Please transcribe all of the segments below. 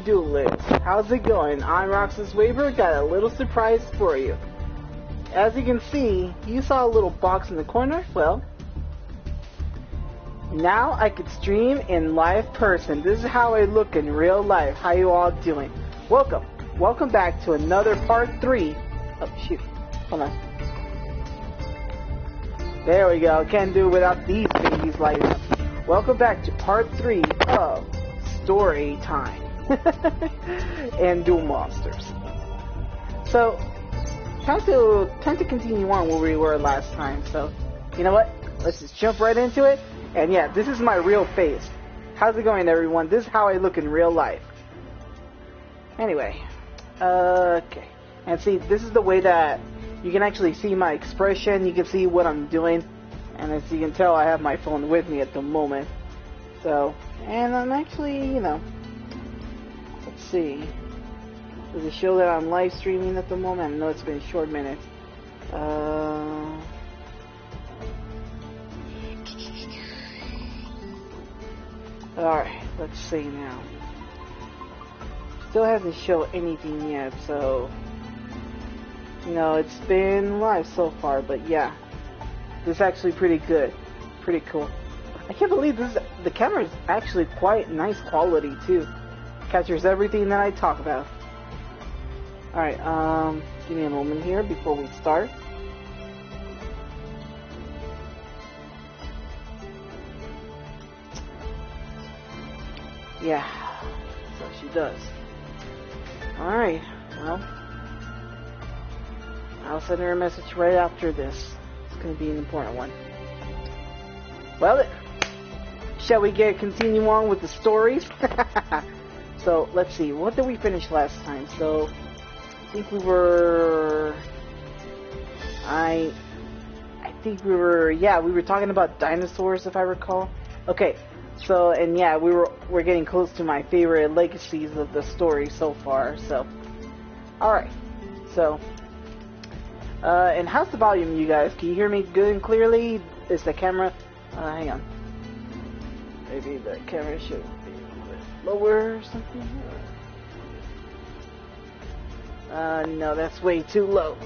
duelists. How's it going? I'm RXWR, got a little surprise for you. As you can see, you saw a little box in the corner. Well, now I could stream in live person. This is how I look in real life. How you all doing? Welcome back to another part 3. Oh shoot, hold on. There we go, can't do it without these babies lighting up. Welcome back to part 3 of Story Time and Duel Monsters. So, time to continue on where we were last time. So, you know what? Let's just jump right into it. And yeah, this is my real face. How's it going, everyone? This is how I look in real life. Anyway, okay. And see, this is the way that you can actually see my expression. You can see what I'm doing. And as you can tell, I have my phone with me at the moment. So, and I'm actually, you know, let's see. Does it show that I'm live streaming at the moment? I know it's been a short minute. Alright, let's see now. Still hasn't shown anything yet, so... You know, it's been live so far, but yeah. This is actually pretty good. Pretty cool. I can't believe the camera is actually quite nice quality, too. Captures everything that I talk about. Alright, give me a moment here before we start. Yeah, so she does. Alright, well, I'll send her a message right after this. It's going to be an important one. Well, shall we continue on with the stories? So, let's see, what did we finish last time? So, I think we were... I think we were... Yeah, we were talking about dinosaurs, if I recall. Okay. So, and yeah, we're getting close to my favorite legacies of the story so far, so. Alright. So. And how's the volume, you guys? Can you hear me good and clearly? Is the camera... hang on. Maybe the camera should be a little bit lower or something. No, that's way too low.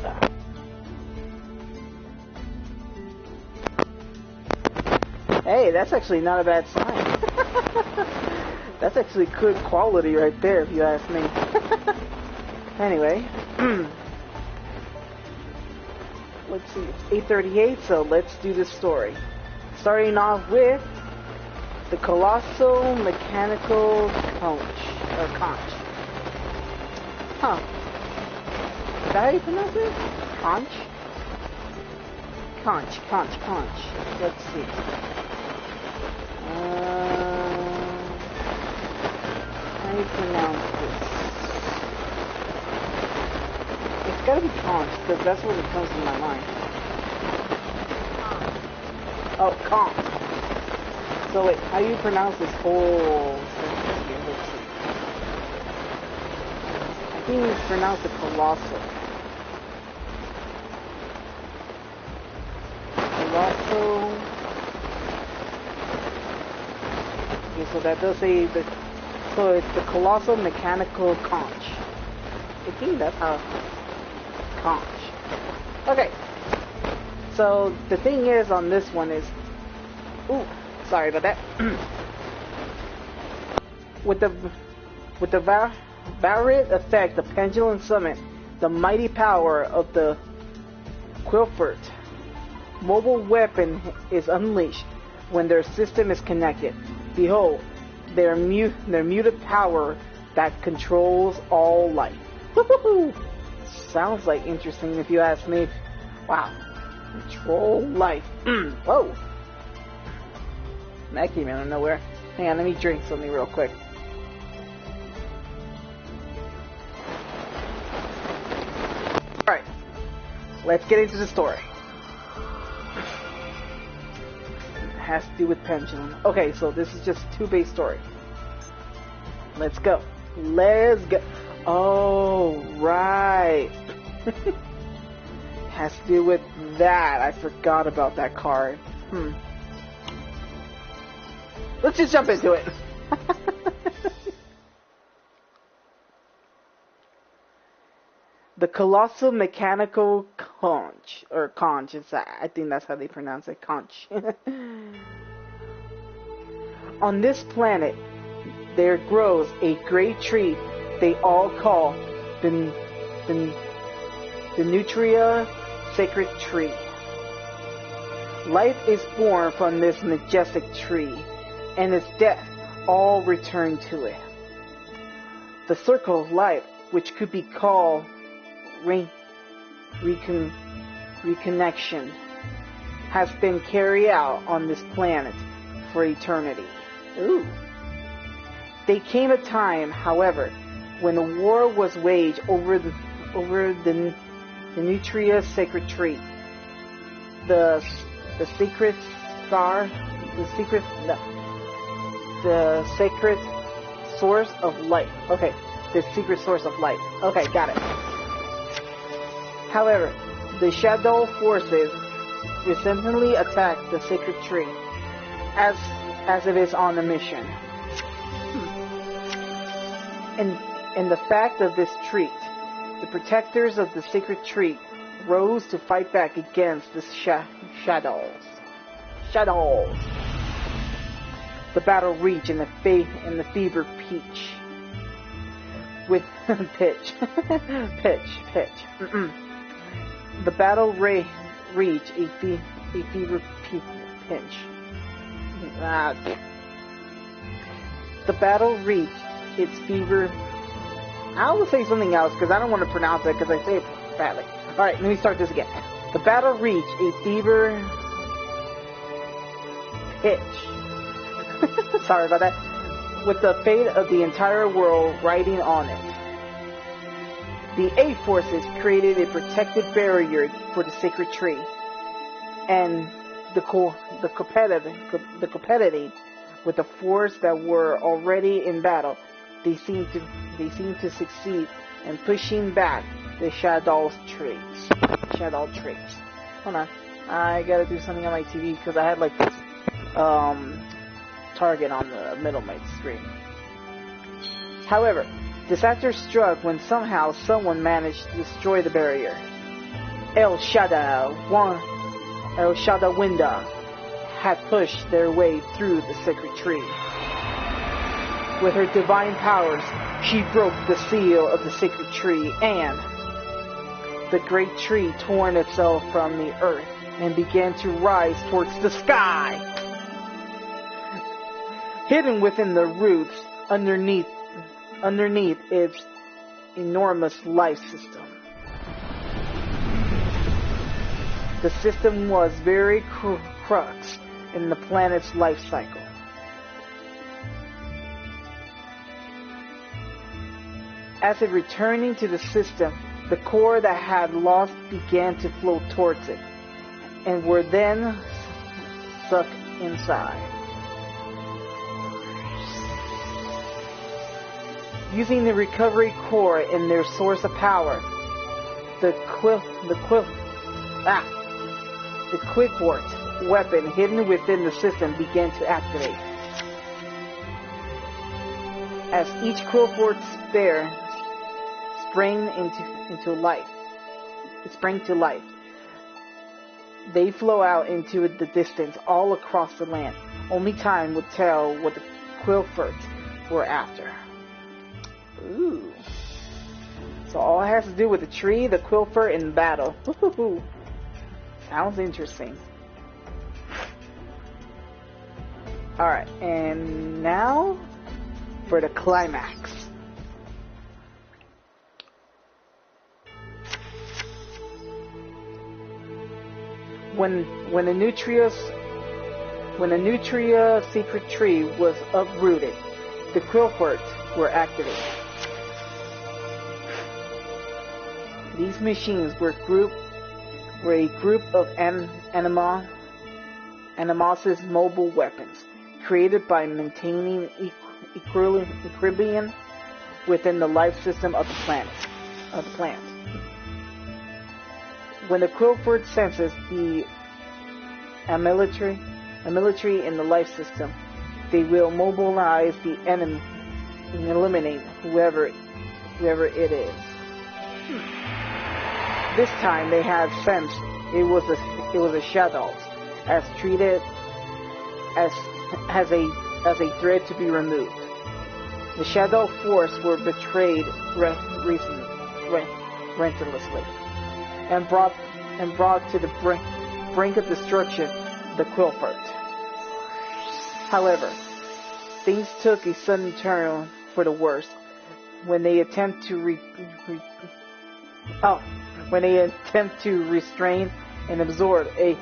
Hey, that's actually not a bad sign. That's actually good quality right there, if you ask me. Anyway, let's see, it's 8:38, so let's do the story. Starting off with the Colossal Mechanical Conch. Huh. Is that how you pronounce it? Conch? Conch. Let's see. How do you pronounce this? It's gotta be conch, because that's what it comes to my mind. Oh, conch. So wait, how do you pronounce this whole sentence here? Let's see. I think it's pronounced the colossal. Colossal. Okay, so that does say the... So it's the Colossal Mechanical Conch. I think that's how... Conch. Okay. So the thing is on this one is... Ooh, sorry about that. With the Varied effect, the Pendulum Summit, the mighty power of the Quilfert mobile weapon is unleashed when their system is connected. Behold, their muted power that controls all life. Woo-hoo-hoo! Sounds like interesting if you ask me. Wow. Control life. Whoa. That came out of nowhere. Hang on, let me drink something real quick. Alright. Let's get into the story. Has to do with pendulum. Okay, so this is just a 2-base story. Let's go. Oh, right. Has to do with that. I forgot about that card. Let's just jump into it. The colossal mechanical conch, or conch, I think that's how they pronounce it, conch. On this planet, there grows a great tree they all call the Nutria Sacred Tree. Life is born from this majestic tree, and its death all return to it. The circle of life, which could be called reconnection, has been carried out on this planet for eternity. Ooh. There came a time, however, when a war was waged over the Nutria Sacred Tree. The sacred source of life. Okay, the secret source of life. Okay, got it. However, the shadow forces recently attacked the sacred tree as it is on a mission. And the fact of this treat, the protectors of the sacred tree rose to fight back against the shadows. The battle reached in the fever pitch. With pitch. The battle reached a fever pitch. The battle reached its fever. I will say something else because I don't want to pronounce it because I say it badly. Alright, let me start this again. The battle reached a fever pitch. Sorry about that. With the fate of the entire world riding on it. The A forces created a protective barrier for the sacred tree, and the competitive with the force that were already in battle. They seem to succeed in pushing back the shadow trees. Hold on, I gotta do something on my TV because I had like this target on the middle of my screen. However, disaster struck when somehow someone managed to destroy the barrier. El Shadowinda had pushed their way through the sacred tree. With her divine powers, she broke the seal of the sacred tree, and the great tree torn itself from the earth and began to rise towards the sky. Hidden within the roots, underneath its enormous life system. The system was very crux in the planet's life cycle. As it returning to the system, the core that had lost began to flow towards it, and were then sucked inside. Using the recovery core in their source of power, the Quickport weapon hidden within the system began to activate. As each Quickport spare sprang into life, they flow out into the distance all across the land. Only time would tell what the Quickports were after. Ooh. So all it has to do with the tree, the Quickport, and battle. Woo-hoo-hoo. Sounds interesting. Alright, and now for the climax. When the Nutria secret tree was uprooted, the Quickports were activated. These machines were a group of Animos's mobile weapons, created by maintaining equilibrium within the life system of the plant. When the Quickport senses the military in the life system, they will mobilize the enemy and eliminate whoever it is. This time they had sensed it was a shadow, as treated as a threat to be removed. The shadow force were betrayed relentlessly and brought to the brink of destruction the Quillfort. However, things took a sudden turn for the worse when they attempt to restrain and absorb a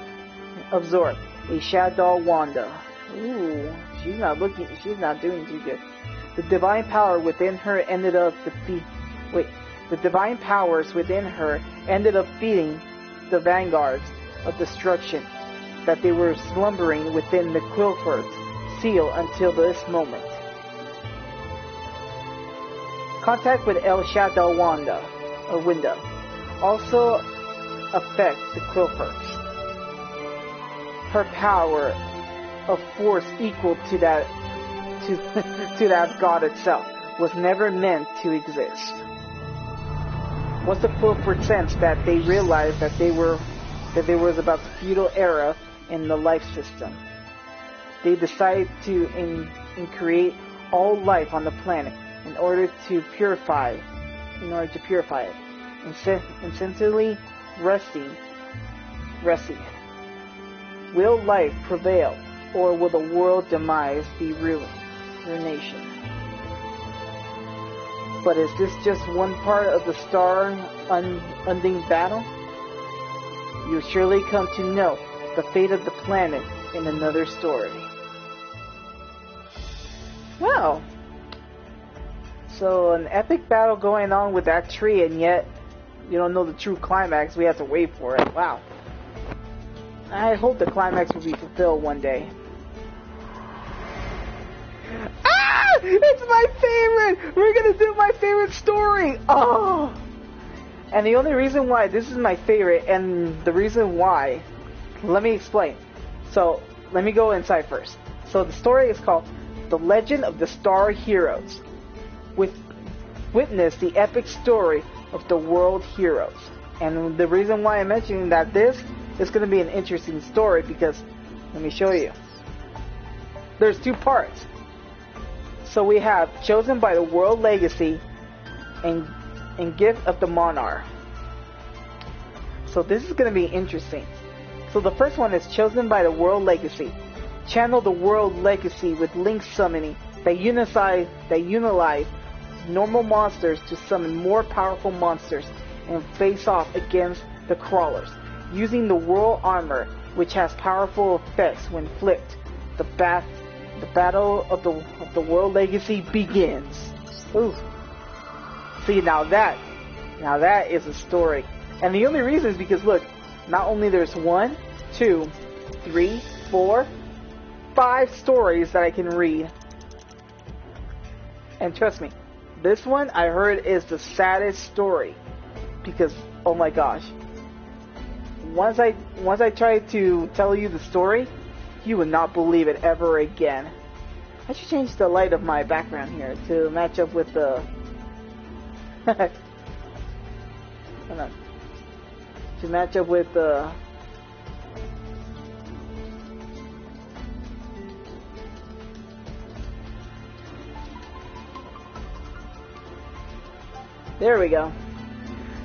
Shadow Wanda. Ooh, she's not doing too good. The divine power within her ended up the divine powers within her ended up feeding the vanguards of destruction that they were slumbering within the Quillfort seal until this moment. Contact with El Shadow Wanda window also affect the Quillforts. Her power of force equal to that God itself was never meant to exist. Once the Quillfort sensed that, they realized that there was about the feudal era in the life system. They decided to create all life on the planet in order to purify it, incessantly resting it. Will life prevail, or will the world demise be ruination? But is this just one part of the star-ending battle? You'll surely come to know the fate of the planet in another story. Well, so an epic battle going on with that tree, and yet you don't know the true climax. We have to wait for it. Wow. I hope the climax will be fulfilled one day. Ah! It's my favorite! We're gonna do my favorite story! Oh! And the only reason why this is my favorite, and the reason why, let me explain. So, let me go inside first. So, the story is called The Legend of the Star Heroes. Witness the epic story of the world heroes. And the reason why I'm mentioning that this is going to be an interesting story, because, let me show you. There's two parts. So we have Chosen by the World Legacy and Gift of the Monarch. So this is going to be interesting. So the first one is Chosen by the World Legacy. Channel the World Legacy with Link summoning that utilize normal monsters to summon more powerful monsters and face off against the crawlers. Using the World Armor, which has powerful effects when flipped, the battle of the World Legacy begins. Ooh. See, now that is a story. And the only reason is because, look, not only there's 1, 2, 3, 4, 5 stories that I can read. And trust me, this one I heard is the saddest story, because oh my gosh, once I try to tell you the story, you would not believe it ever again. I should change the light of my background here to match up with the hold on. To match up with the there we go.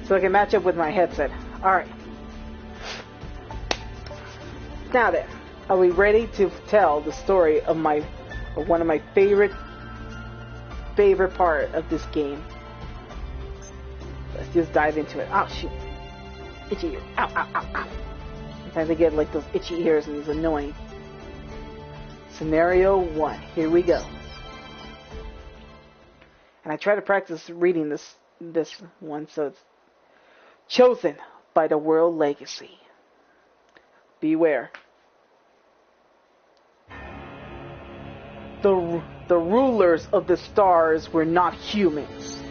So I can match up with my headset. Alright. Now then, are we ready to tell the story of one of my favorite part of this game? Let's just dive into it. Oh shoot. Itchy ear. Ow, ow, ow, ow. Sometimes I get like those itchy ears and it's annoying. Scenario 1. Here we go. And I try to practice reading this one, so it's Chosen by the World Legacy. Beware. The rulers of the stars were not humans.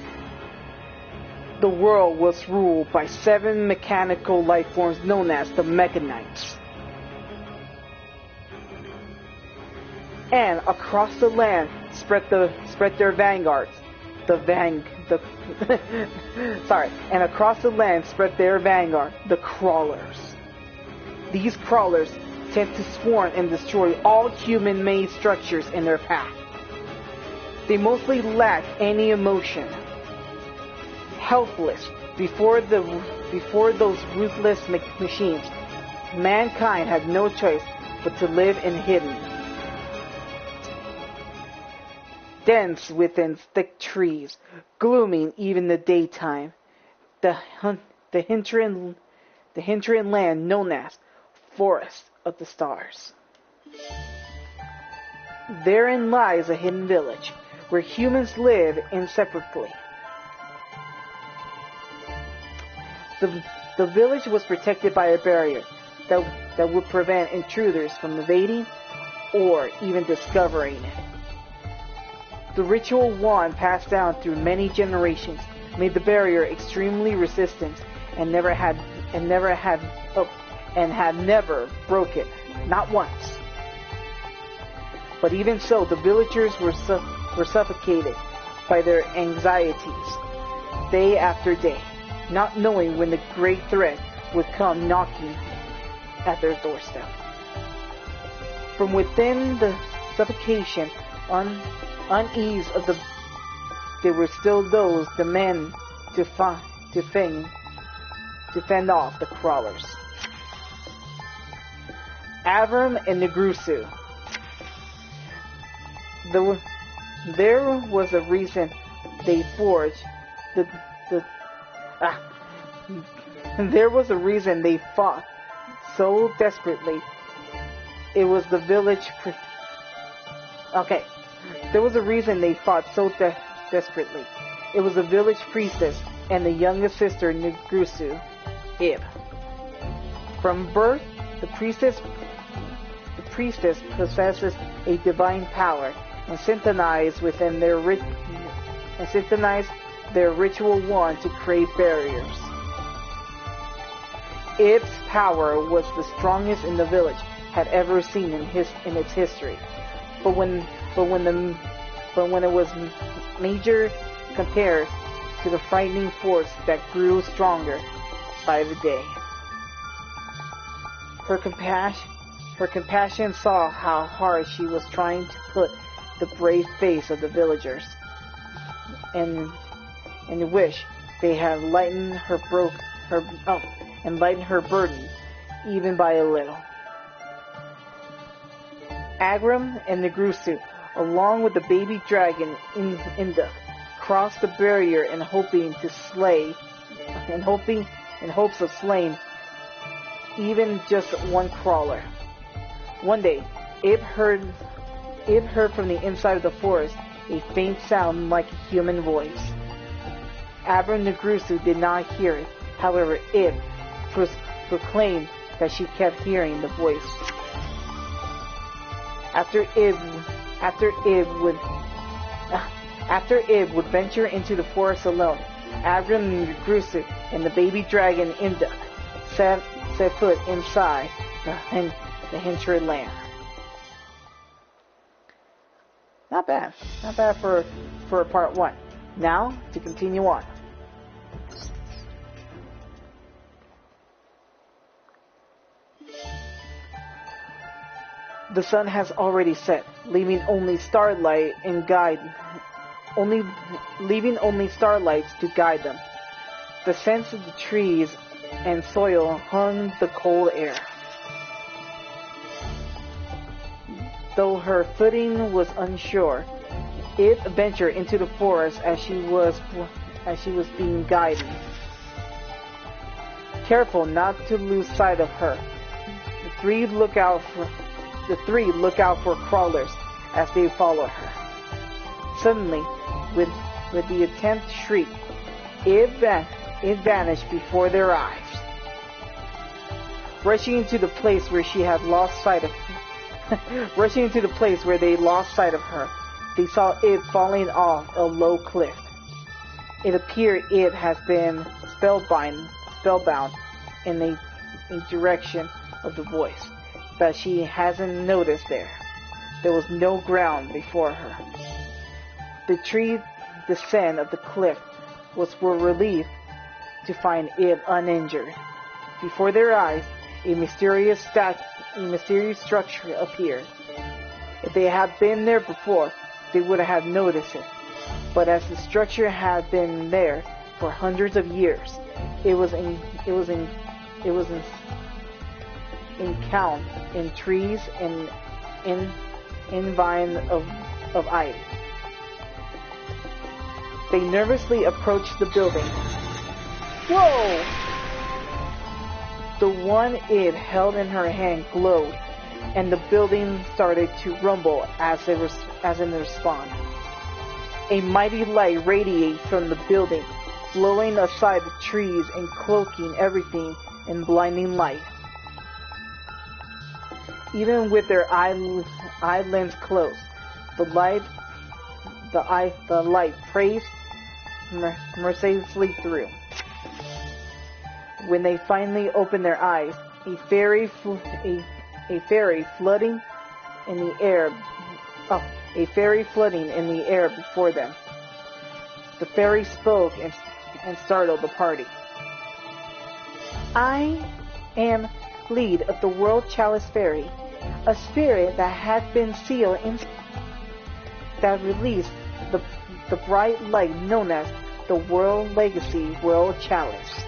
The world was ruled by 7 mechanical life forms known as the Mechanites. And across the land spread their vanguards, the the sorry, and across the land spread their vanguard, the crawlers. These crawlers tend to swarm and destroy all human-made structures in their path. They mostly lack any emotion. Helpless before those ruthless machines, mankind had no choice but to live in hidden, dense within thick trees, glooming even the daytime. The hinterland known as Forest of the Stars. Therein lies a hidden village where humans live inseparably. The village was protected by a barrier that would prevent intruders from invading or even discovering it. The ritual wand passed down through many generations made the barrier extremely resistant and had never broken, not once. But even so, the villagers were suffocated by their anxieties day after day, not knowing when the great threat would come knocking at their doorstep. From within the suffocation, unease of there were still those demand to fend off the crawlers. Avram and Negrusu. There was a reason they forged there was a reason they fought so desperately. It was the village. There was a reason they fought so desperately. It was the village priestess and the youngest sister, Negrusu, Ib. From birth, the priestess possesses a divine power and synthesized their ritual wand to create barriers. Ib's power was the strongest in the village had ever seen in its history. But when it was major compared to the frightening force that grew stronger by the day. Her compassion saw how hard she was trying to put the brave face of the villagers, and wish they had lightened her burden even by a little. Agram and Negrusu, along with the baby dragon Inda, crossed the barrier in hopes of slaying even just one crawler. One day, Ib heard from the inside of the forest a faint sound like a human voice. Abram Negrusu did not hear it. However, Ib proclaimed that she kept hearing the voice. After Ib would venture into the forest alone, Abram Negrusu and the baby dragon Inda set foot inside the hinterland. Not bad for part 1. Now to continue on. The sun has already set, leaving only starlights to guide them. The scents of the trees and soil hung the cold air. Though her footing was unsure, Ib ventured into the forest as she was being guided. Careful not to lose sight of her, the three look out for crawlers as they follow her. Suddenly, with the attempt shriek, it vanished before their eyes. Rushing into the place where they lost sight of her, they saw Ib falling off a low cliff. It appeared Ib has been spellbound in a direction of the voice, but she hasn't noticed there. There was no ground before her. The tree descent of the cliff were relieved to find it uninjured. Before their eyes, a mysterious structure appeared. If they had been there before, they would have noticed it. But as the structure had been there for hundreds of years, it was encountered in trees and in vines of ivy. They nervously approached the building. Whoa! The one it held in her hand glowed, and the building started to rumble as in response. A mighty light radiated from the building, blowing aside the trees and cloaking everything in blinding light. Even with their eyelids closed, the light praised mercilessly through. When they finally opened their eyes, a fairy flooding in the air before them. The fairy spoke and startled the party. I am lead of the World Chalice Fairy, a spirit that had been sealed in that released the bright light known as the World Legacy World Chalice.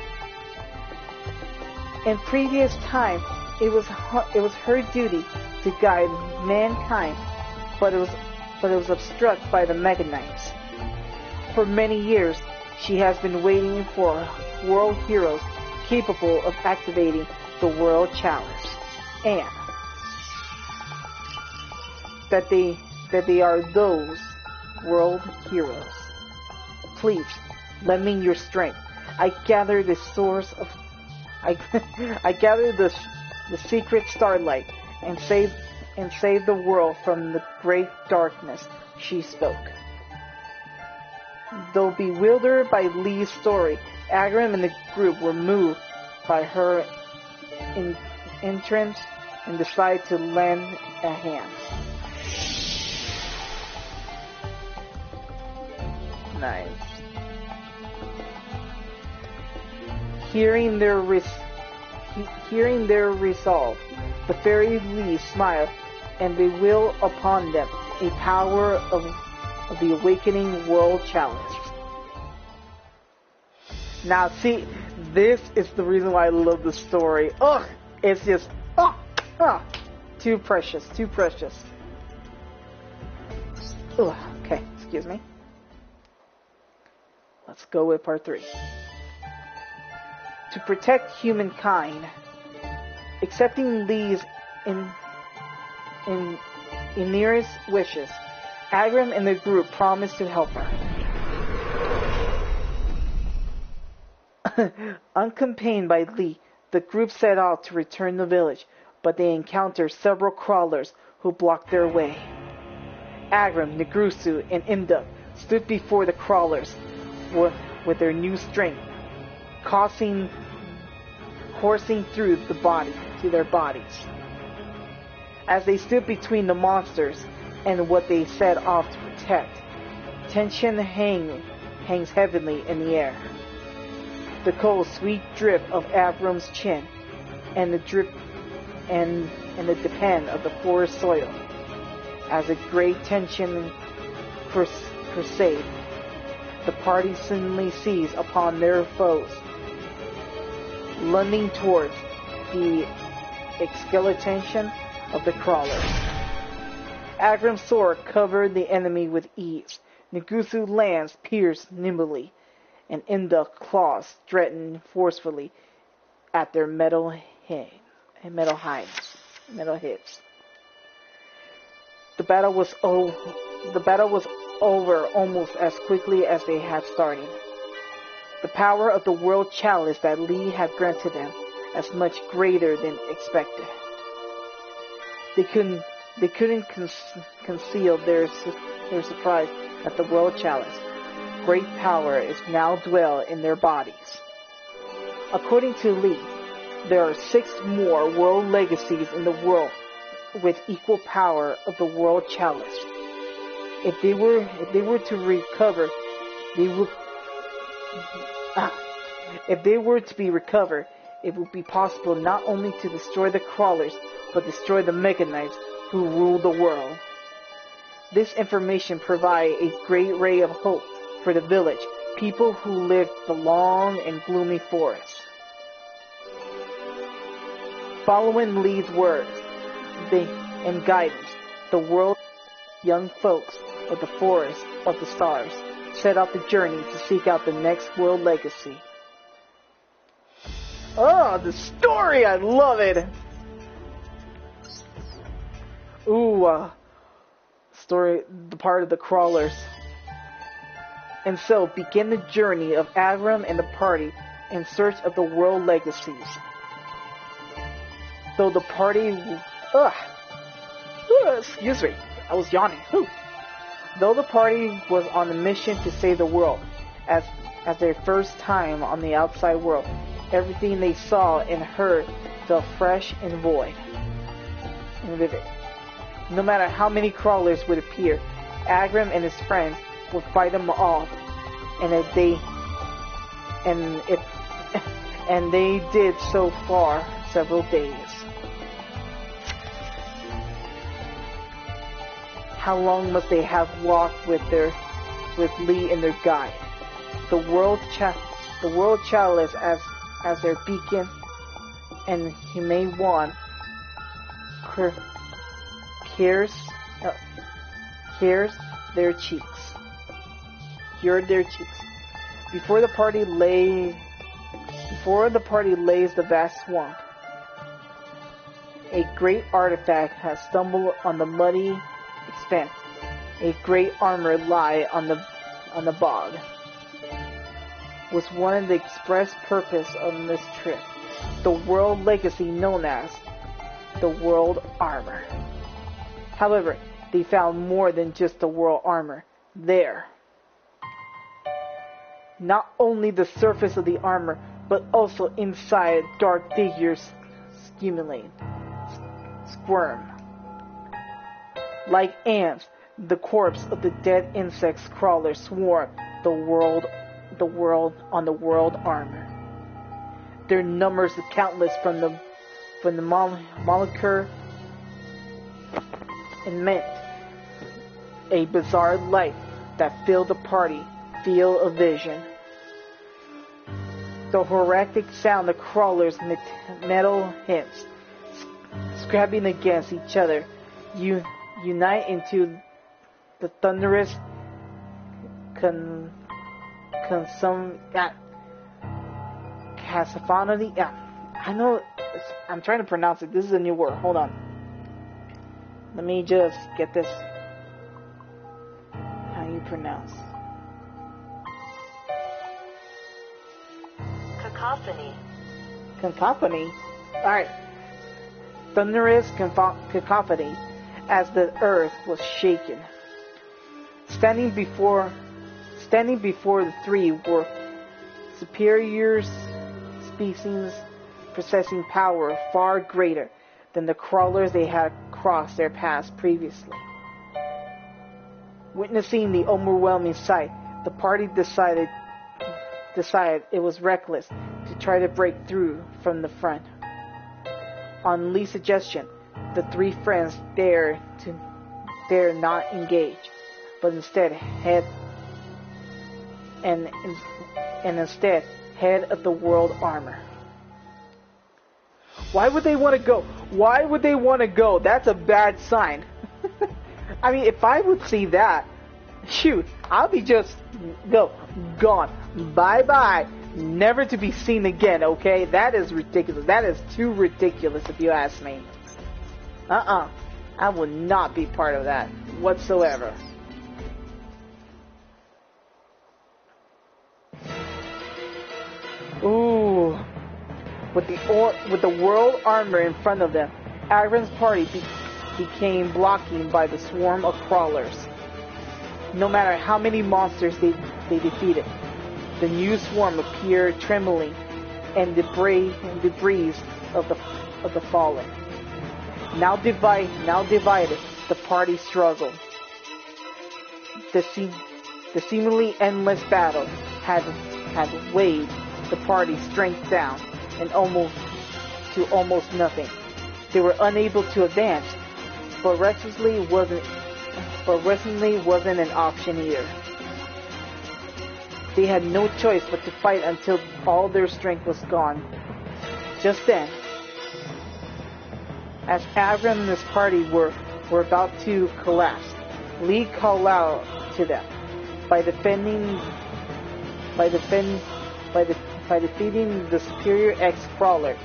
In previous time, it was her duty to guide mankind, but it was obstructed by the Mega Knights. For many years, she has been waiting for world heroes capable of activating the World Chalice, and that they are those world heroes. Please, lend me your strength. I gather the source of I gather the secret starlight and save the world from the great darkness, she spoke. Though bewildered by Lee's story, Agram and the group were moved by her entrance and decided to lend a hand. Nice. Hearing their resolve, the fairy Lee smiled and bewailed upon them a power of the awakening World Challenge. Now, see, this is the reason why I love the story. Ugh, it's just too precious, too precious. Ugh, okay, excuse me. Let's go with part 3. To protect humankind, accepting Lee's nearest wishes, Agram and the group promised to help her. Unaccompanied by Lee, the group set out to return the village, but they encountered several crawlers who blocked their way. Agram, Negrusu, and Imduk stood before the crawlers with their new strength, coursing through their bodies. As they stood between the monsters and what they set off to protect, tension hangs heavily in the air. The cold, sweet drip of Abram's chin and the drip and the depend of the forest soil, as a great tension crusade, the party suddenly seized upon their foes, lunging towards the skeleton of the crawlers. Agram's sword covered the enemy with ease. Negusu's lance pierced nimbly, and Imduk's claws threatened forcefully at their metal hips. The battle was over almost as quickly as they had started. The power of the World Chalice that Lee had granted them was much greater than expected. They couldn't conceal their surprise at the World Chalice. Great power is now dwelt in their bodies. According to Lee, there are 6 more world legacies in the world with equal power of the World Chalice. If they were to recover, they If they were to be recovered, it would be possible not only to destroy the crawlers, but destroy the Mechanites who rule the world. This information provided a great ray of hope for the village, people who lived the long and gloomy forest. Following Lee's words and guidance, the world young folks of the forest of the stars set out the journey to seek out the next world legacy. Oh, the story! I love it! Ooh, story, the part of the crawlers. And so begin the journey of Agram and the party in search of the world legacies. Though the party... excuse me, I was yawning. Though the party was on a mission to save the world, as their first time on the outside world, everything they saw and heard felt fresh and void and vivid. No matter how many crawlers would appear, Agram and his friends would fight them off, and they did so for several days. How long must they have walked with Lee and their guide? The world chalice as their beacon, and he may one cured their cheeks. Before the party lays the vast swamp, a great artifact has stumbled on the muddy expanse. A great armor lie on the bog. Was one of the express purpose of this trip, the world legacy known as the world armor. However, they found more than just the world armor there. Not only the surface of the armor, but also inside dark figures squirm. Like ants, the corpse of the dead insects crawlers swarm the world on the world armor. Their numbers are countless from the molecule and meant a bizarre light that filled the party field of vision. The horrific sound of crawlers' metal hips scrapping against each other unite into the thunderous cacophony. I know. I'm trying to pronounce it. This is a new word. Hold on. Let me just get this. How you pronounce? Cacophony. Cacophony. All right. Thunderous cacophony, as the earth was shaken. Standing before the three were superior species possessing power far greater than the crawlers they had crossed their paths previously. Witnessing the overwhelming sight, the party decided it was reckless to try to break through from the front. On Lee's suggestion, the three friends dare not engage, but instead head of the world armor. Why would they want to go? Why would they want to go? That's a bad sign. I mean, if I would see that, shoot, I'll be just gone. Bye-bye. Never to be seen again, okay? That is ridiculous. That is too ridiculous if you ask me. I will not be part of that whatsoever. Ooh. With the world armor in front of them, Agram's party became blocking by the swarm of crawlers. No matter how many monsters they defeated, the new swarm appeared trembling and debris of the fallen. Now divided, the party struggled. The seemingly endless battle had had weighed the party's strength down and almost nothing. They were unable to advance, but recklessly wasn't an option either. They had no choice but to fight until all their strength was gone. Just then, as Avram and his party were about to collapse, Lee called out to them, by defeating the superior X-Crawler,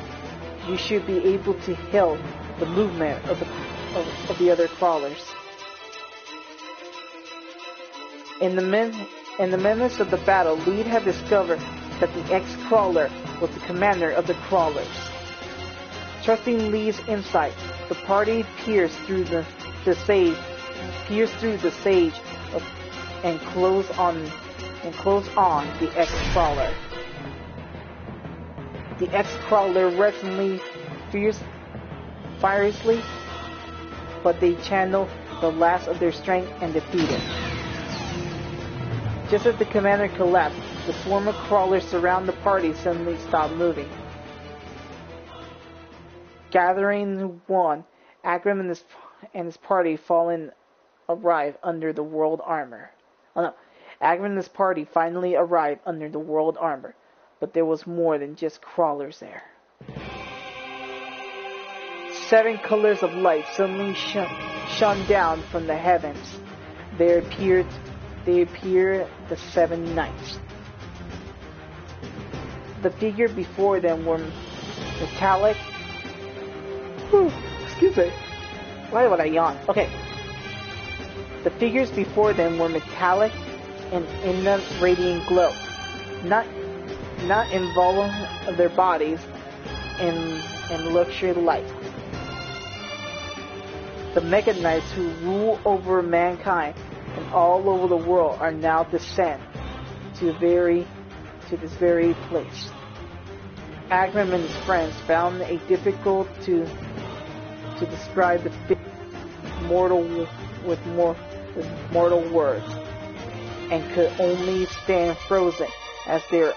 you should be able to halt the movement of the other crawlers. In the midst of the battle, Lee had discovered that the X-Crawler was the commander of the crawlers. Trusting Lee's insight, the party pierced through the sage and closed on the X-Crawler. The X-Crawler wrestled fiercely, but they channeled the last of their strength and defeated. Just as the commander collapsed, the swarm of crawlers surrounding the party suddenly stopped moving. Gathering one, Akram and his party arrived under the world armor. Akram and his party finally arrived under the world armor, but there was more than just crawlers there. 7 colors of light suddenly shone down from the heavens. They appeared the 7 knights. The figures before them were metallic. Excuse me. Why would I yawn? Okay. The figures before them were metallic and in a radiant glow, not involving their bodies in luxury light. The Mega Knights who rule over mankind and all over the world are now descent to this very place. Akram and his friends found it difficult to describe the with mortal words, and could only stand frozen as their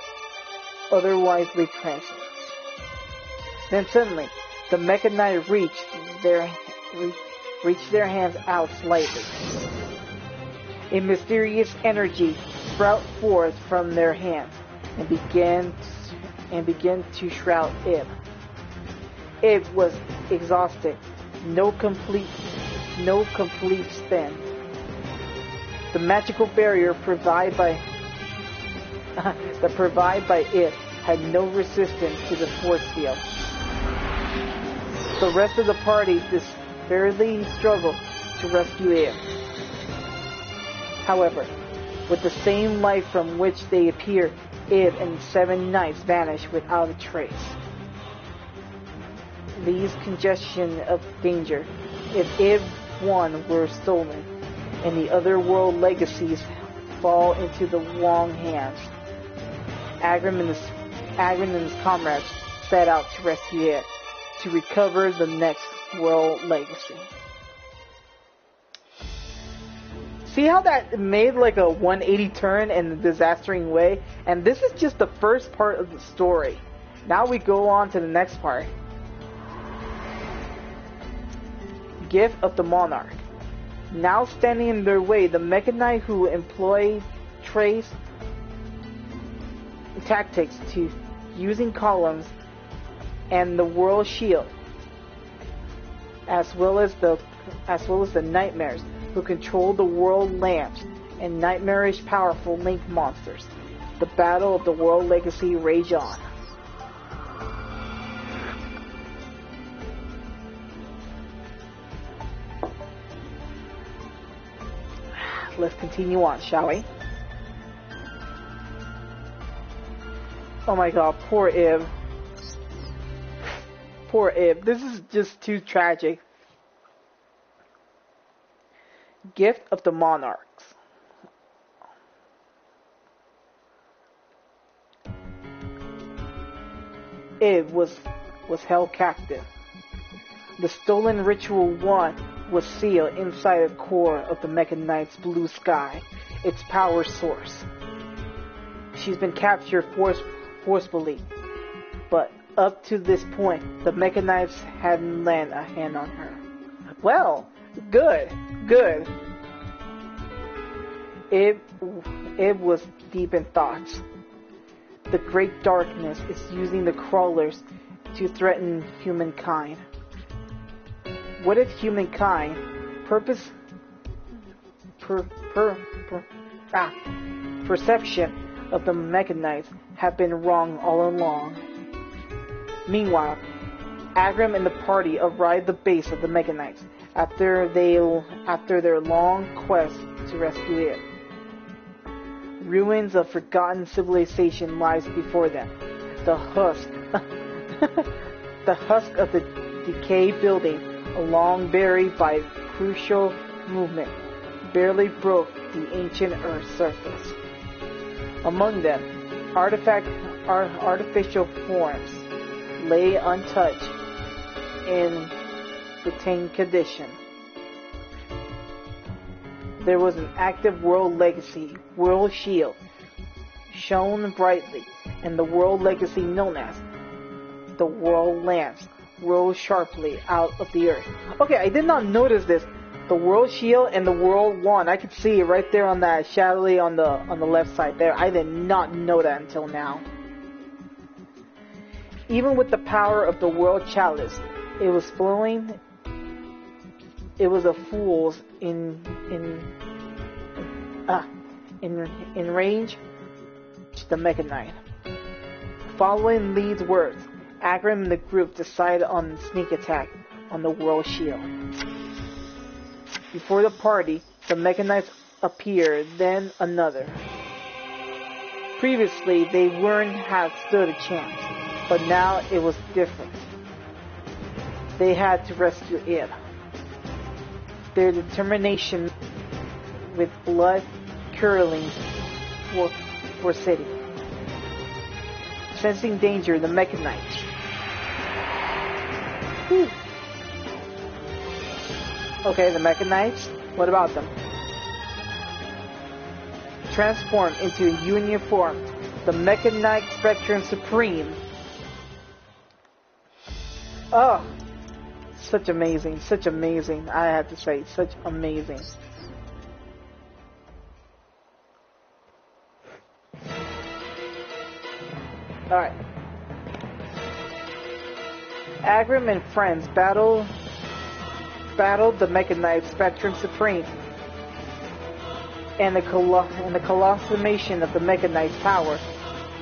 otherwise presence. Then suddenly, the Mecha Knight reached their hands out slightly. A mysterious energy sprouted forth from their hands and began to shroud Ib. Ib was exhausted, no complete spin. The magical barrier provided by Ib had no resistance to the force field. The rest of the party desperately struggled to rescue Ib. However, with the same light from which they appeared, Ib and 7 knights vanished without a trace. Lee's congestion of danger, if Ib 1 were stolen, and the other world legacies fall into the wrong hands. Akram and his comrades set out to rescue it, to recover the next world legacy. See how that made like a 180 turn in a disastering way? And this is just the first part of the story. Now we go on to the next part. Gift of the Monarch. Now standing in their way, the Mecha Knight who employed trace tactics to using columns and the world shield, as well as the nightmares who control the world lamps and nightmarish powerful link monsters. The battle of the world legacy rage on. Let's continue on, shall we? Oh my god, poor Ib. Poor Ib. This is just too tragic. Gift of the Monarchs. Ib was held captive. The stolen Ritual 1 was sealed inside the core of the Mecha Knight's blue sky, its power source. she's been captured forcefully. But up to this point, the Mecha Knights hadn't laid a hand on her. Well, good. It was deep in thoughts. The great darkness is using the crawlers to threaten humankind. What if humankind perception of the Mecha Knights have been wrong all along? Meanwhile, Agram and the party arrived at the base of the Mecha Knights after their long quest to rescue it. Ruins of forgotten civilization lies before them. The husk of the decayed building, long buried by crucial movement, barely broke the ancient Earth's surface. Among them, artificial forms lay untouched in retained condition. There was an active world legacy, world shield, shone brightly, and the world legacy known as the world lance rose sharply out of the earth. Okay, I did not notice this. The world shield and the world wand, I could see it right there on that shadowly on the left side there. I did not know that until now. Even with the power of the world chalice, it was flowing. It was a fool's in range to the Mecha Knight. Following Lee's words, Agram and the group decided on a sneak attack on the world shield. Before the party, the Mecha Knights appeared, then another. Previously, they wouldn't have stood a chance, but now it was different. They had to rescue it. Their determination with blood curdling for city. Sensing danger, the Mecha Knights. Okay, the Mecha Knights, what about them? Transformed into a union form, the Mecha Knight Spectrum Supreme. Oh, such amazing, I have to say, such amazing. Alright. Agram and friends battled the Mecha Knight Spectrum Supreme and the colossumation of the Mecha Knight's power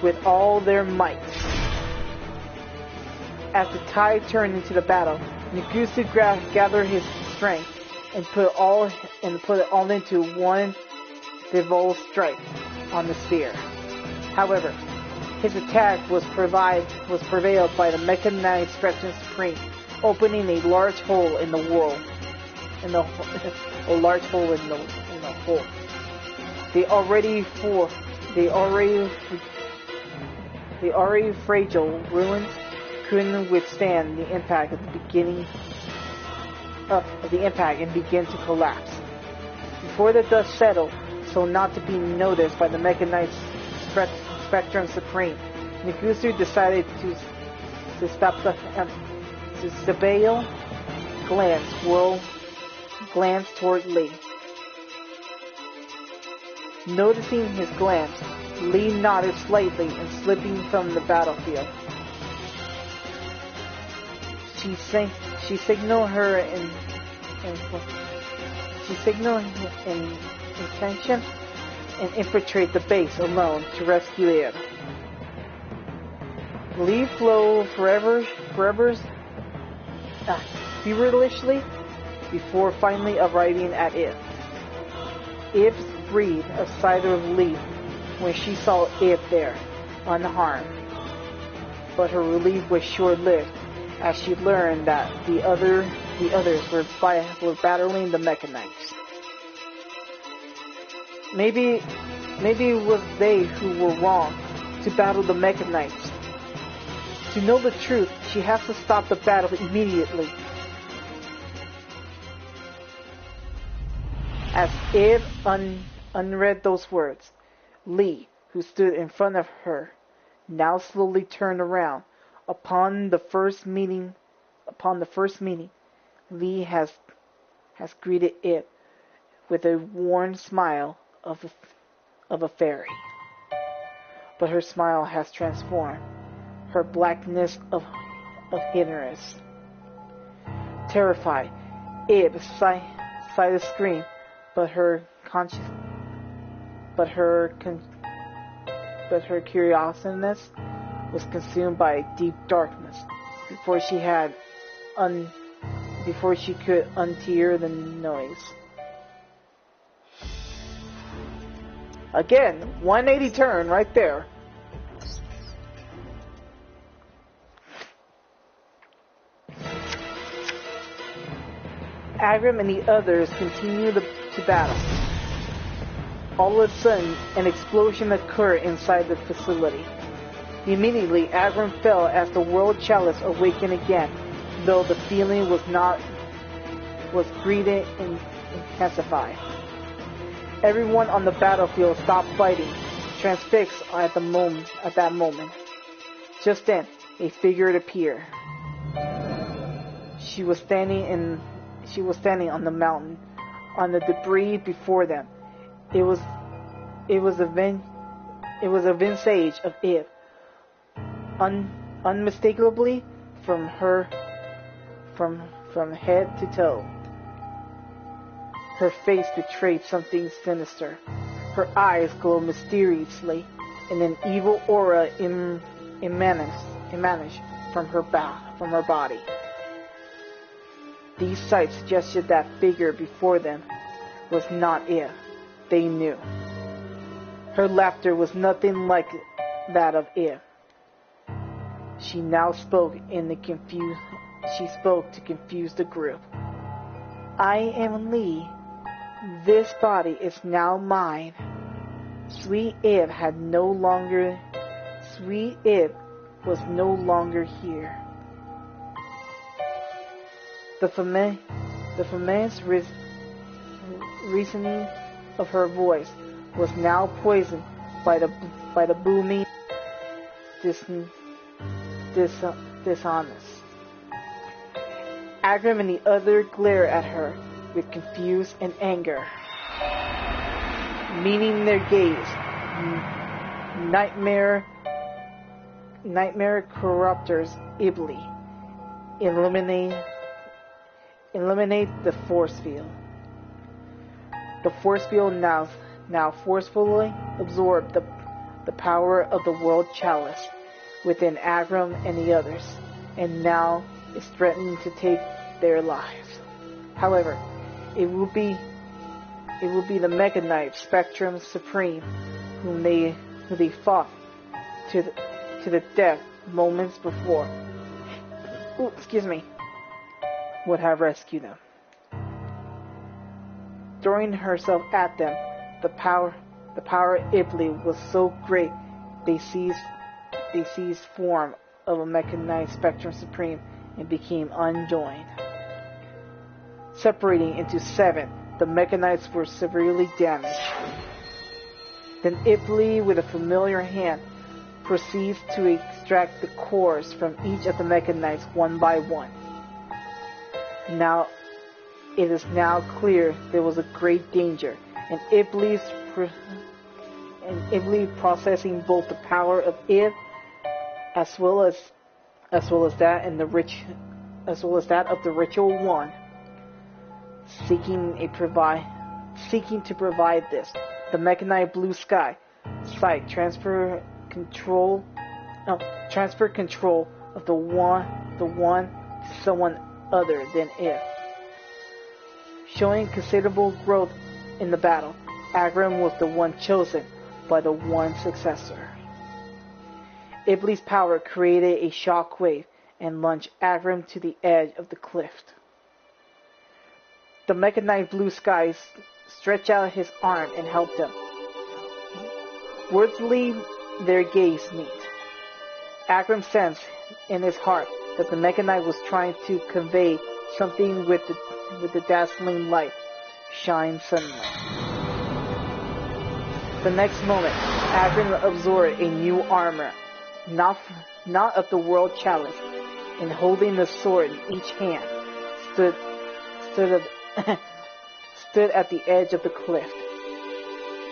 with all their might. As the tide turned into the battle, Nagusu gathered his strength and put it all into one devolved strike on the sphere. However, his attack was prevailed by the Mecha Knight Spectrum Supreme, opening a large hole in the world. A large hole in the hole. The already fragile ruins couldn't withstand the impact of the impact and began to collapse. Before the dust settled, so not to be noticed by the Mecha Knight Spectrum Supreme, Nagusu decided to stop the Sabale glance toward Lee. Noticing his glance, Lee nodded slightly and slipping from the battlefield. She signaled her intention and infiltrate the base alone to rescue it. Lee flew feverishly before finally arriving at it. Eve breathed a sigh of relief when she saw it there, unharmed. But her relief was short-lived as she learned that the others were battling the Mecha Knights. Maybe it was they who were wrong to battle the Mecha Knights. To know the truth, she has to stop the battle immediately. As Eve unread those words, Lee, who stood in front of her, now slowly turned around. Upon the first meeting, Lee has greeted it with a worn smile of a fairy. But her smile has transformed her blackness of hiddenness. Terrified, Ib sighed a scream, but her curiosity was consumed by deep darkness before she could untear the noise. Again, 180 turn right there. Agram and the others continue to battle. All of a sudden, an explosion occurred inside the facility. Immediately, Agram fell as the world chalice awakened again, though the feeling was greeted and intensified. Everyone on the battlefield stopped fighting, transfixed at that moment. Just then, a figure appeared. She was standing on the mountain, on the debris before them. It was a visage of Eve, unmistakably from head to toe. Her face betrayed something sinister. Her eyes glowed mysteriously, and an evil aura emaned from her body. These sights suggested that figure before them was not Eve. They knew. Her laughter was nothing like that of Eve. She now spoke to confuse the group. I am Lee. This body is now mine. Sweet Eve was no longer here. The familiar reasoning of her voice was now poisoned by the booming dishonest. Agram and the other glare at her with confused and anger, meeting their gaze. Nightmare corruptors Ibli eliminate the force field. The force field now forcefully absorbed the power of the world chalice within Agram and the others, and now is threatening to take their lives. However, it will be the Mega Knight Spectrum Supreme who they fought to the death moments before. Would have rescued them. Throwing herself at them, the power Ibli was so great they seized form of a Mega Knight Spectrum Supreme and became unjoined. Separating into 7, the Mega Knights were severely damaged. Then Ibli, with a familiar hand, proceeds to extract the cores from each of the Mega Knights one by one. Now, it is now clear there was a great danger, and Ibli processing both the power of Ib as well as that of the ritual one, seeking to provide this. The Mega Knight Blue Sky Sight transfer control of the one to someone other than Ib. Showing considerable growth in the battle, Agram was the one chosen by the one successor. Ibli's power created a shock wave and launched Agram to the edge of the cliff. The Mega Knight Blue Sky stretched out his arm and helped him. Wordlessly, their gaze meet. Agram sensed in his heart that the Mega Knight was trying to convey something with the dazzling light shine suddenly. The next moment, Akron absorbed a new armor, not of the world chalice, and holding the sword in each hand, stood at the edge of the cliff.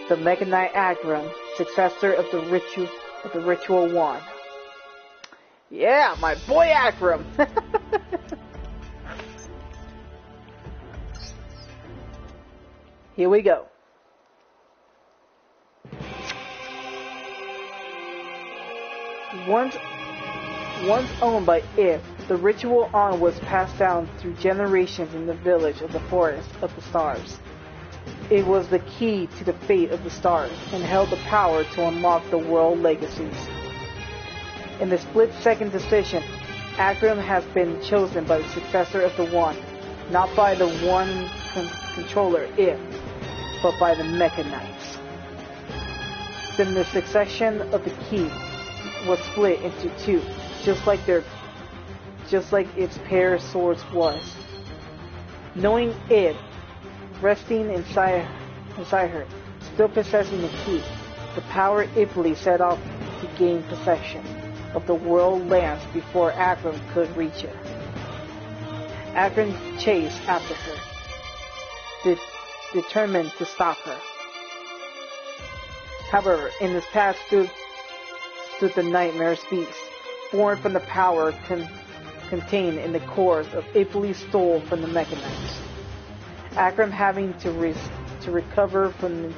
The Mega Knight Akron, successor of the ritual wand. Yeah, my boy Akron. Here we go. Once owned by If, the ritual on was passed down through generations in the village of the Forest of the Stars. It was the key to the fate of the stars and held the power to unlock the world legacies. In the split-second decision, Akron has been chosen by the successor of the One, not by the One controller If, but by the Mecha Knights. Then the succession of the key was split into two, just like its pair of swords was. Knowing it, resting inside her, still possessing the key, the power Italy set off to gain possession of the world lands before Akron could reach it. Akron chased after her, determined to stop her. However, in his path stood the Nightmare's beast, born from the power contained in the cores of Italy stole from the Mecha Knights. Akron having to recover from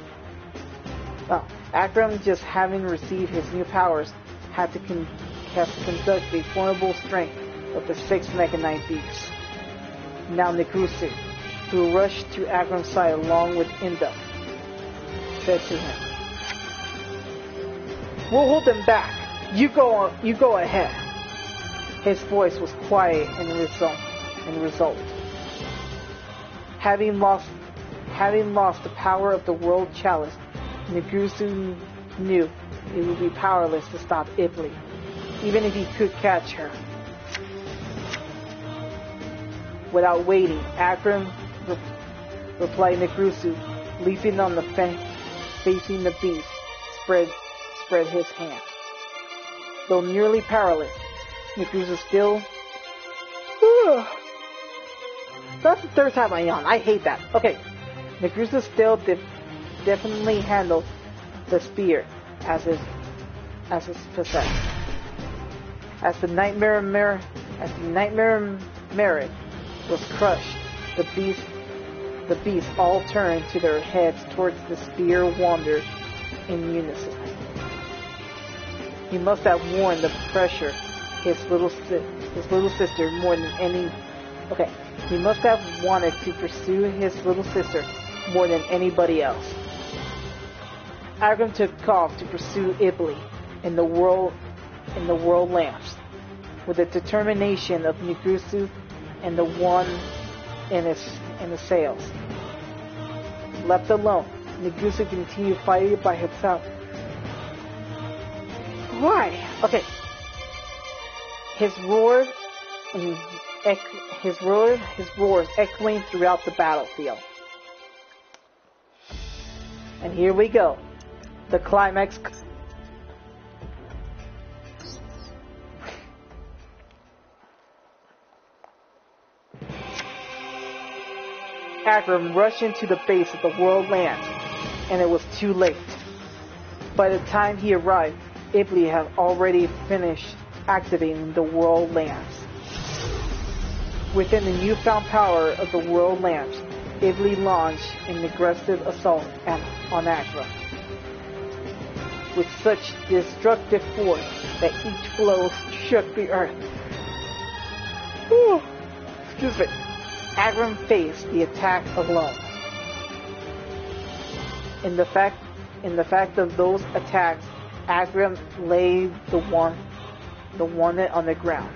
Akron just having received his new powers had to conduct a formidable strength of the 6 Mega Knight beasts. Now Negrusu, who rushed to Akron's side along with Inda, said to him, "We'll hold them back. You go ahead." His voice was quiet in result. Having lost the power of the world chalice, Negrusu knew he would be powerless to stop Italy, even if he could catch her. Without waiting, Akron replied Negrusu, leaping on the fence, facing the beast, spread his hand. Though nearly powerless, Negrusu still... That's the third time I yawn. I hate that. Okay. Negrusu still definitely handled the spear as his possessed. As the Nightmare Merit was crushed, the beasts all turned to their heads towards the spear wandered in unison. He must have worn the pressure his little sister more than any. Okay, he must have wanted to pursue his little sister more than anybody else. Akron took off to pursue Italy in the world lamps, with the determination of Negrusu and the One in the sails. Left alone, Negrusu continued fighting by himself. Why? Okay. His roars echoing throughout the battlefield. And here we go. The climax. Akron rushed into the base of the world lands, and it was too late. By the time he arrived, Italy had already finished activating the world lamps. Within the newfound power of the world lamps, Italy launched an aggressive assault on Akron, with such destructive force that each blow shook the earth. Excuse me. Akron faced the attack alone. In the fact of those attacks, Akron laid the one on the ground.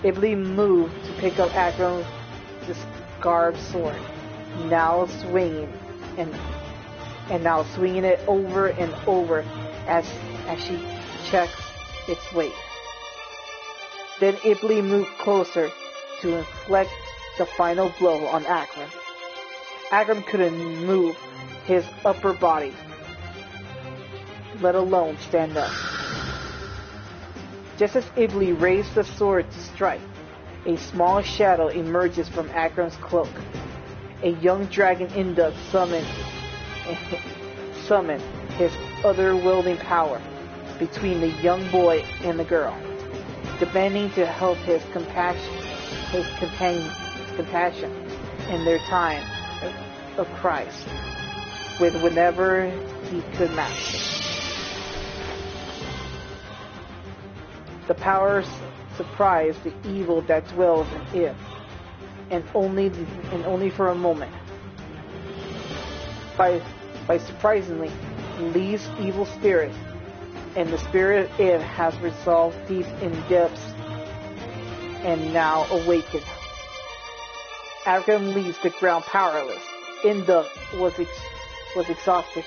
Italy moved to pick up Akron's discarded sword, now swinging it over and over as she checks its weight. Then Italy moved closer to inflict the final blow on Akron. Akron couldn't move his upper body. let alone stand up. Just as Iblis raised the sword to strike, a small shadow emerges from Akram's cloak. A young dragon Induk summoned his other-wielding power between the young boy and the girl, demanding to help his companion in their time of crisis with whenever he could master. The powers surprise the evil that dwells in it, and only for a moment. By surprisingly, Lee's evil spirit and the spirit it has resolved deep in depths and now awakened. Akram leaves the ground powerless. Induk was exhausted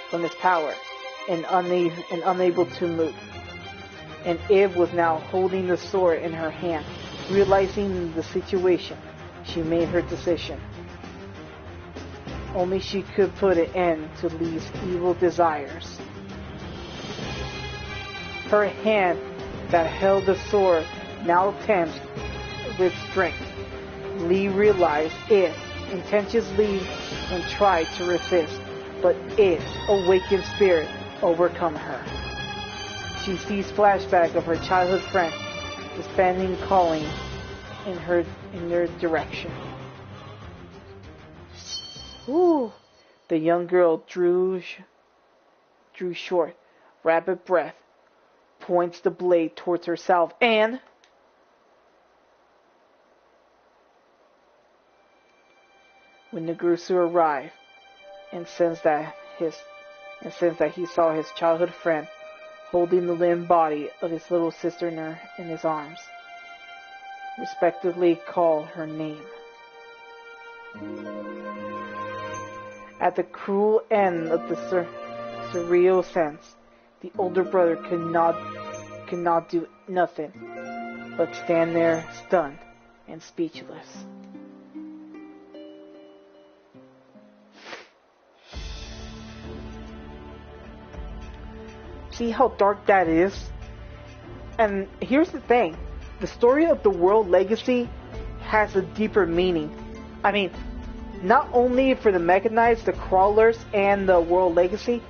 from his power and unable to move. And Ib was now holding the sword in her hand. Realizing the situation, she made her decision. Only she could put an end to Lee's evil desires. Her hand that held the sword now tensed with strength. Lee realized it intentionally and tried to resist, but its awakened spirit overcome her. She sees flashback of her childhood friend, standing calling in their direction. Ooh. The young girl drew short, rapid breath, points the blade towards herself, and when Negrusu arrived and sensed that he saw his childhood friend holding the limp body of his little sister in his arms, respectively called her name. At the cruel end of the surreal sense, the older brother could not do nothing but stand there stunned and speechless. See how dark that is? And here's the thing. The story of the World Legacy has a deeper meaning. I mean, not only for the Mechanites, the Crawlers, and the World Legacy,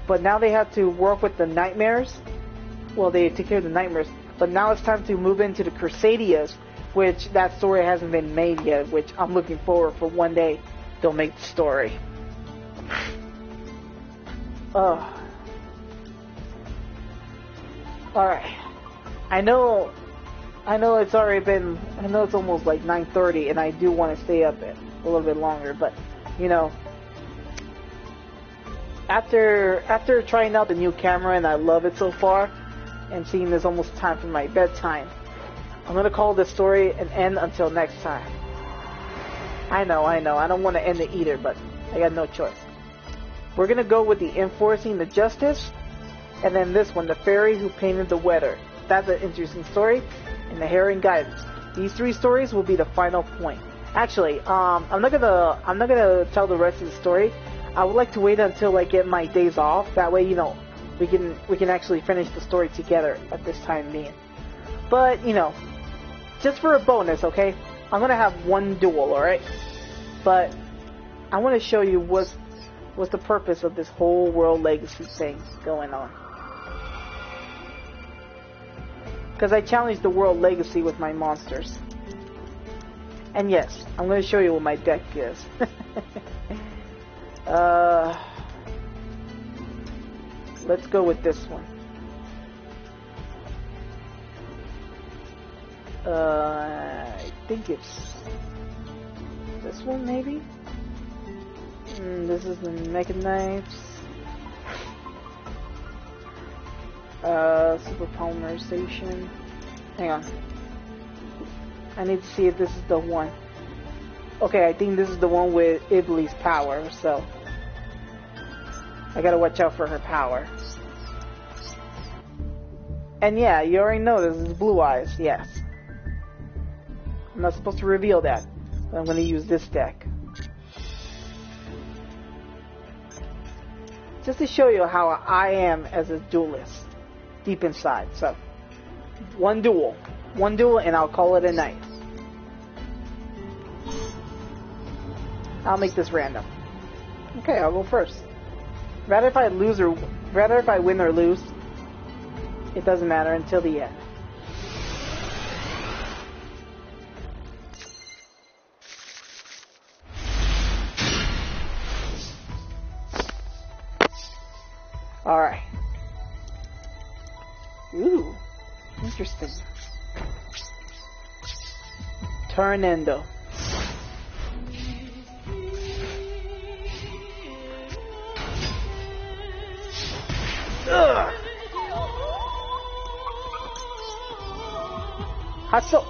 but now they have to work with the Nightmares. Well, they take care of the Nightmares, but now it's time to move into the Crusadias, which that story hasn't been made yet, which I'm looking forward for one day they'll make the story. Alright. I know it's almost like 9:30 and I do want to stay up a little bit longer, but you know, after trying out the new camera and I love it so far and seeing it's almost time for my bedtime, I'm gonna call this story an end until next time. I know, I don't want to end it either, but I got no choice. We're gonna go with the Enforcing the Justice, and then this one, The Fairy Who Painted the Weather. That's an interesting story. And The Herring Guidance. These three stories will be the final point. Actually, I'm not gonna tell the rest of the story. I would like to wait until I get my days off. That way, you know, we can actually finish the story together at this time being. But you know, just for a bonus, okay? I'm gonna have one duel, all right? But I want to show you what's the purpose of this whole World Legacy thing going on. Because I challenged the World Legacy with my monsters. And yes, I'm going to show you what my deck is. Let's go with this one. I think it's this one, maybe? This is the Mega Knights. Super Polymerization. Hang on. I need to see if this is the one. Okay, I think this is the one with Iblis' power, so I gotta watch out for her power. And yeah, you already know this is Blue Eyes, yes. I'm not supposed to reveal that, but I'm gonna use this deck. just to show you how I am as a duelist deep inside. So, one duel, and I'll call it a night. I'll make this random. Okay, I'll go first. Rather if I win or lose, it doesn't matter until the end. Alright. Ooh, interesting. Tornado. Ugh. Hatsu.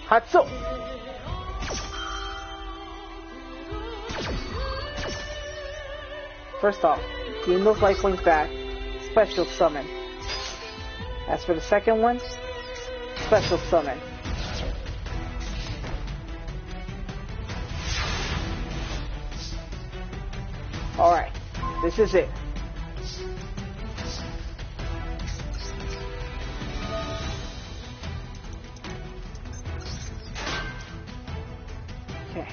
Hatsu. First off, gain those life points back. Special summon. As for the second one, special summon. Alright, this is it. Okay.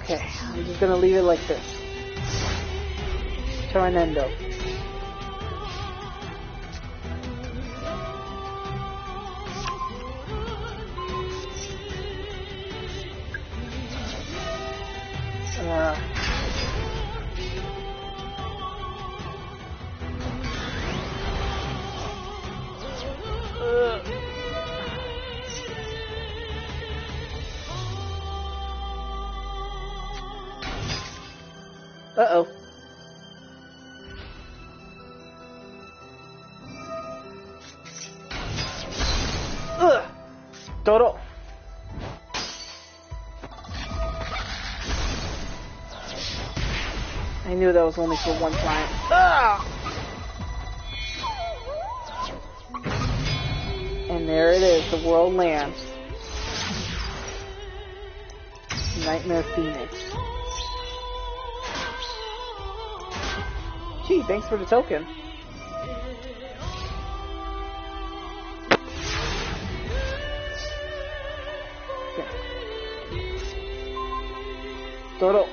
Okay, I'm just gonna leave it like this. Tornado. Uh-oh. Ugh! Toro. I knew that was only for one client. Ugh! And there it is, the world lands. Nightmare Phoenix. Gee, thanks for the token. Okay. Toro.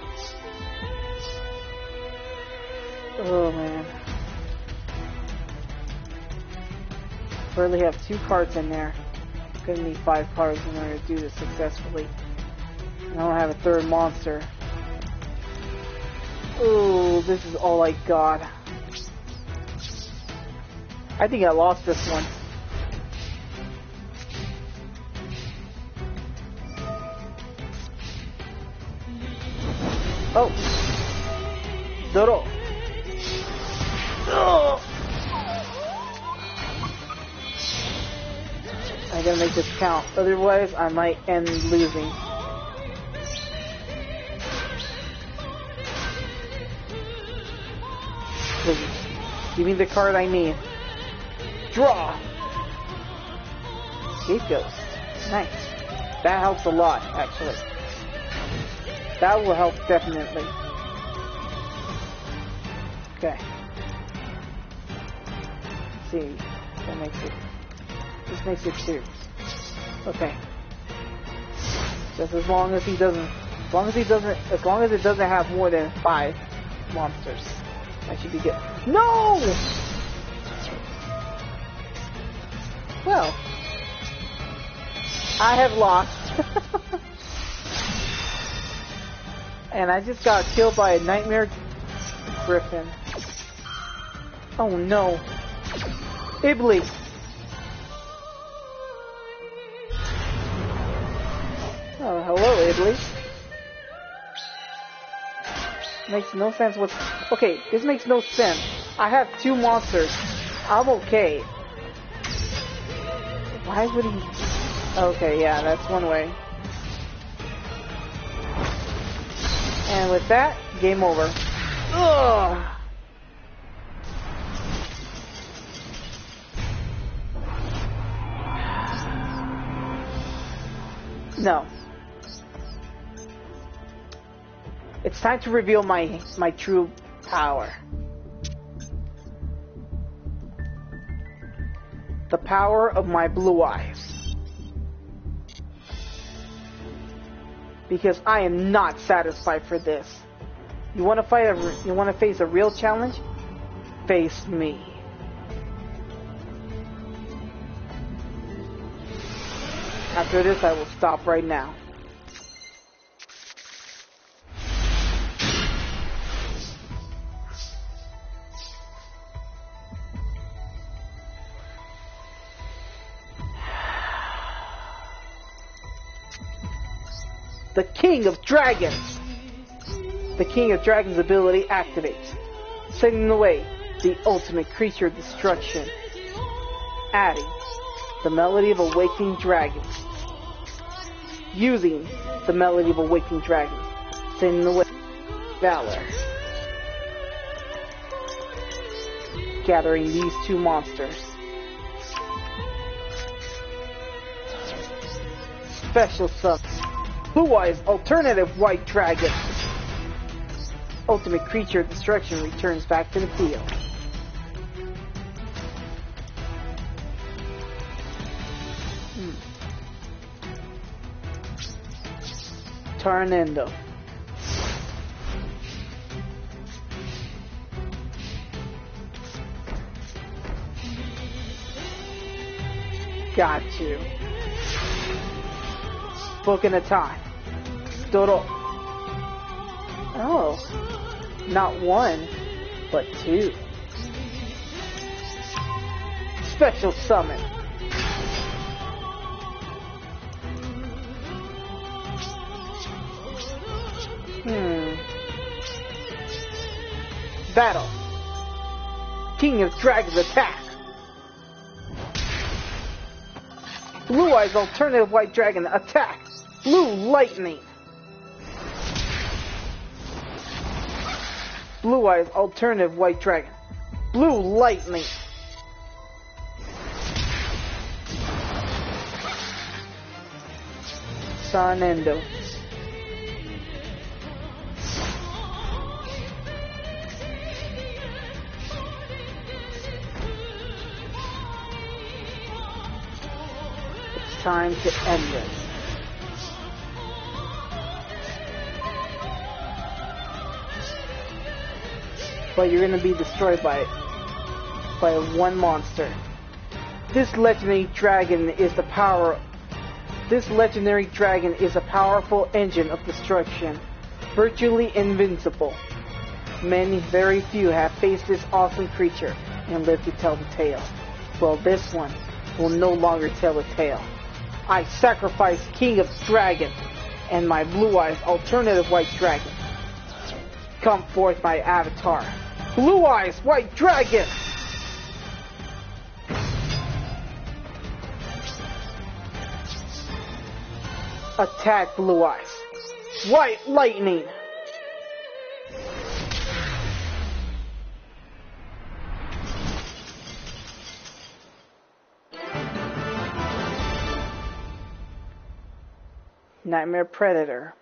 Oh man. Barely have 2 cards in there. Gonna need 5 cards in order to do this successfully. I don't have a third monster. Oh, this is all I got. I think I lost this one. Oh. Doro. Oh. I gotta make this count. Otherwise, I might end losing. Give me the card I need. Draw! Scapegoat. Nice. That helps a lot, actually. That will help definitely. Okay. Let's see. That makes it. This makes it 2. Okay. Just as long as he doesn't. As long as it doesn't have more than 5 monsters. I should be good. No! Well, I have lost. And I just got killed by a Nightmare Griffin. Oh no. Iblis. Oh, hello, Iblis. Makes no sense what's... Okay, this makes no sense. I have 2 monsters. I'm okay. Why would he... Okay, yeah, that's one way. And with that, game over. Ugh! No. It's time to reveal my true power. The power of my blue eyes. Because I am not satisfied for this. You want to face a real challenge? Face me. After this, I will stop right now. The King of Dragons! The King of Dragons ability activates, sending away the ultimate creature of destruction, adding the Melody of Awakening Dragons. Using the Melody of Awakening Dragons, sending away Valor. Gathering these two monsters. Special summon. Blue Eyes Alternative White Dragon. Ultimate creature of destruction returns back to the field. Tornado. Got you. Spoken of time. Doro. Oh. Not one, but two. Special summon. Battle. King of Dragons attack. Blue Eyes Alternative White Dragon attack. Blue Lightning. Blue Eyes Alternative White Dragon. Blue Lightning. Sanendo. It's time to end this. But you're gonna be destroyed by one monster. This legendary dragon is a powerful engine of destruction, virtually invincible. Very few have faced this awesome creature and lived to tell the tale. Well, this one will no longer tell the tale. I sacrifice King of Dragons and my Blue Eyes Alternative White Dragon. Come forth, my avatar. Blue Eyes White Dragon! Attack Blue Eyes. White Lightning! Nightmare Predator.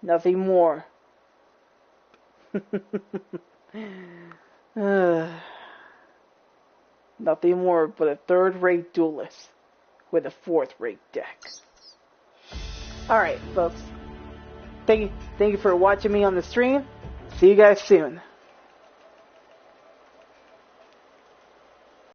Nothing more. Nothing more but a third-rate duelist with a fourth-rate deck. Alright, folks. Thank you for watching me on the stream. See you guys soon.